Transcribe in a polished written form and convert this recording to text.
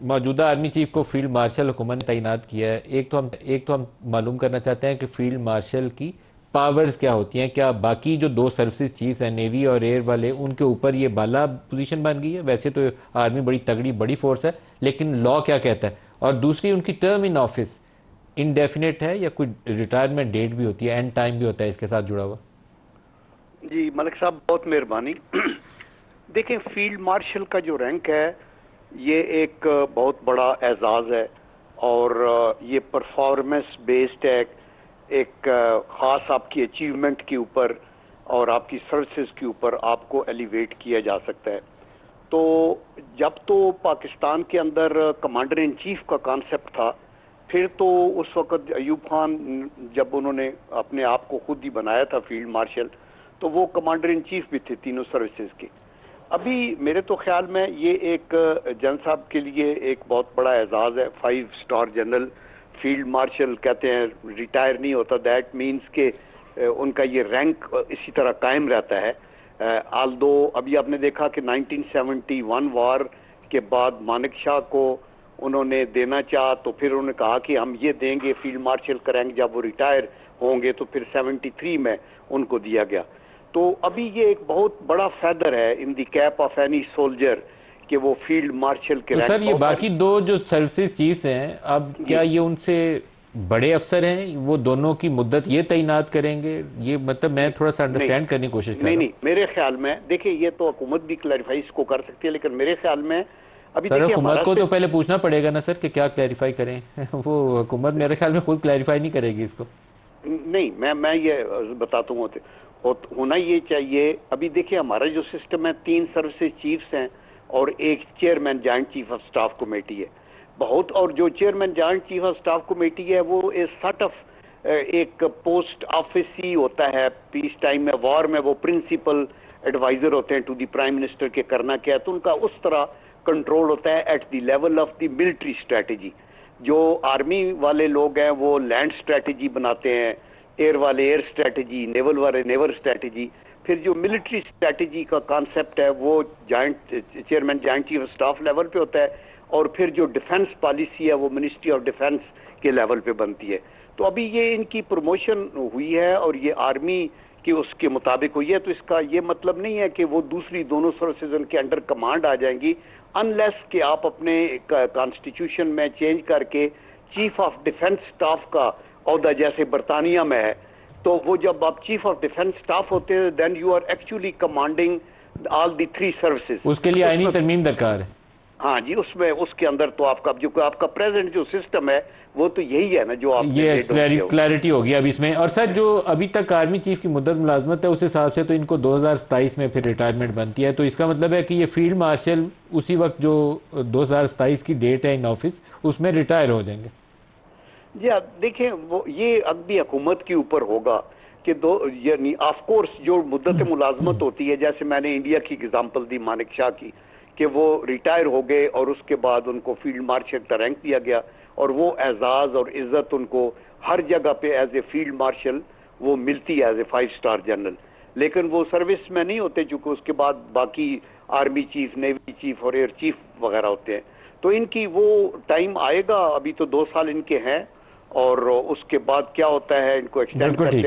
मौजूदा army chief को field marshal हुकूमत ने तैनात किया है। एक तो हम मालूम करना चाहते हैं कि फील्ड मार्शल की पावर्स क्या होती हैं। क्या बाकी जो दो सर्विसेज चीफ्स हैं, नेवी और एयर वाले, उनके ऊपर ये बाला पोजीशन बन गई है? वैसे तो आर्मी बड़ी तगड़ी बड़ी फोर्स है, लेकिन लॉ क्या कहता है? और दूसरी, उनकी टर्म इन ऑफिस इनडेफिनेट है या कोई रिटायरमेंट डेट भी होती है, एंड टाइम भी होता है इसके साथ जुड़ा हुआ? जी मलिक साहब, बहुत मेहरबानी। देखें, फील्ड मार्शल का जो रैंक है ये एक बहुत बड़ा एजाज है और ये परफॉर्मेंस बेस्ड है, एक खास आपकी अचीवमेंट के ऊपर और आपकी सर्विसेज के ऊपर आपको एलिवेट किया जा सकता है। तो जब तो पाकिस्तान के अंदर कमांडर इन चीफ का कॉन्सेप्ट था, फिर तो उस वक्त अयूब खान जब उन्होंने अपने आप को खुद ही बनाया था फील्ड मार्शल, तो वो कमांडर इन चीफ भी थे तीनों सर्विसेज के। अभी मेरे तो ख्याल में ये एक जनरल साहब के लिए एक बहुत बड़ा एजाज है। 5 स्टार जनरल फील्ड मार्शल कहते हैं, रिटायर नहीं होता। दैट मीन्स के उनका ये रैंक इसी तरह कायम रहता है। आल्दो अभी आपने देखा कि 1971 वार के बाद मानिक शाह को उन्होंने देना चाहा, तो फिर उन्होंने कहा कि हम ये देंगे फील्ड मार्शल का रैंक जब वो रिटायर होंगे, तो फिर 73 में उनको दिया गया। तो अभी ये एक बहुत बड़ा फेदर है इन दी कैप ऑफ एनी सोल्जर कि वो फील्ड मार्शल के तो रैंक। सर, ये बाकी दो जो सर्विसेज चीफ्स हैं, अब क्या ये उनसे बड़े अफसर हैं? वो दोनों की मुद्दत ये तैनात करेंगे? ये मतलब मैं थोड़ा सा अंडरस्टैंड करने की कोशिश कर रहा हूं। नहीं, मेरे ख्याल में देखिए, ये तो हुकूमत भी क्लैरिफाई इसको कर सकती है, लेकिन मेरे ख्याल में अभी सर, देखिए हुकूमत को तो पहले पूछना पड़ेगा ना सर कि क्या क्लैरिफाई करें। वो हुकूमत मेरे ख्याल में खुद क्लैरिफाई नहीं करेगी इसको। नहीं, मैं ये बताता हूँ, होना ये चाहिए। अभी देखिए हमारा जो सिस्टम है, 3 सर्विसेज चीफ्स हैं और एक chairman joint chief of staff committee है बहुत। और जो chairman joint chief of staff committee है वो इस सॉर्ट ऑफ एक पोस्ट ऑफिस ही होता है। पीस टाइम में, वॉर में वो प्रिंसिपल एडवाइजर होते हैं टू द प्राइम मिनिस्टर के करना क्या है, तो उनका उस तरह कंट्रोल होता है at the level of the military strategy. जो आर्मी वाले लोग हैं वो लैंड स्ट्रेटेजी बनाते हैं, एयर वाले एयर स्ट्रेटेजी, नेवल वाले नेवल स्ट्रेटेजी। फिर जो मिलिट्री स्ट्रेटेजी का कॉन्सेप्ट है वो chairman joint chief of staff level पे होता है, और फिर जो डिफेंस पॉलिसी है वो मिनिस्ट्री ऑफ डिफेंस के लेवल पे बनती है। तो अभी ये इनकी प्रमोशन हुई है और ये आर्मी की उसके मुताबिक हुई है, तो इसका ये मतलब नहीं है कि वो दूसरी दोनों सर्विसेज उनके अंडर कमांड आ जाएंगी, अनलेस कि आप अपने कॉन्स्टिट्यूशन में चेंज करके चीफ ऑफ डिफेंस स्टाफ का औहदा जैसे बरतानिया में है, तो वो जब आप चीफ ऑफ डिफेंस स्टाफ होते हैं then you are actually commanding all the 3 services. उसके लिए आईनी तरमीम दरकार है। हाँ जी, उसमें उसके अंदर तो आपका प्रेजेंट जो सिस्टम है वो तो यही है ना, जो आप ये क्लैरिटी होगी अब इसमें। और सर, जो अभी तक आर्मी चीफ की मुद्दत मुलाजमत है उस हिसाब से तो इनको 2027 में फिर रिटायरमेंट बनती है, तो इसका मतलब है कि ये फील्ड मार्शल उसी वक्त जो 2027 की डेट है इन ऑफिस, उसमें रिटायर हो जाएंगे। जी आप देखें, वो ये अगली हुकूमत के ऊपर होगा कि यानी ऑफ कोर्स जो मुद्दत मुलाजमत होती है, जैसे मैंने इंडिया की एग्जांपल दी मानिक शाह की, कि वो रिटायर हो गए और उसके बाद उनको फील्ड मार्शल का रैंक दिया गया और वो एजाज और इज्जत उनको हर जगह पे एज ए फील्ड मार्शल वो मिलती है, एज ए 5 स्टार जनरल। लेकिन वो सर्विस में नहीं होते, चूंकि उसके बाद बाकी आर्मी चीफ, नेवी चीफ और एयर चीफ वगैरह होते हैं। तो इनकी वो टाइम आएगा, अभी तो 2 साल इनके हैं और उसके बाद क्या होता है इनको एक्सटेंड करते हैं।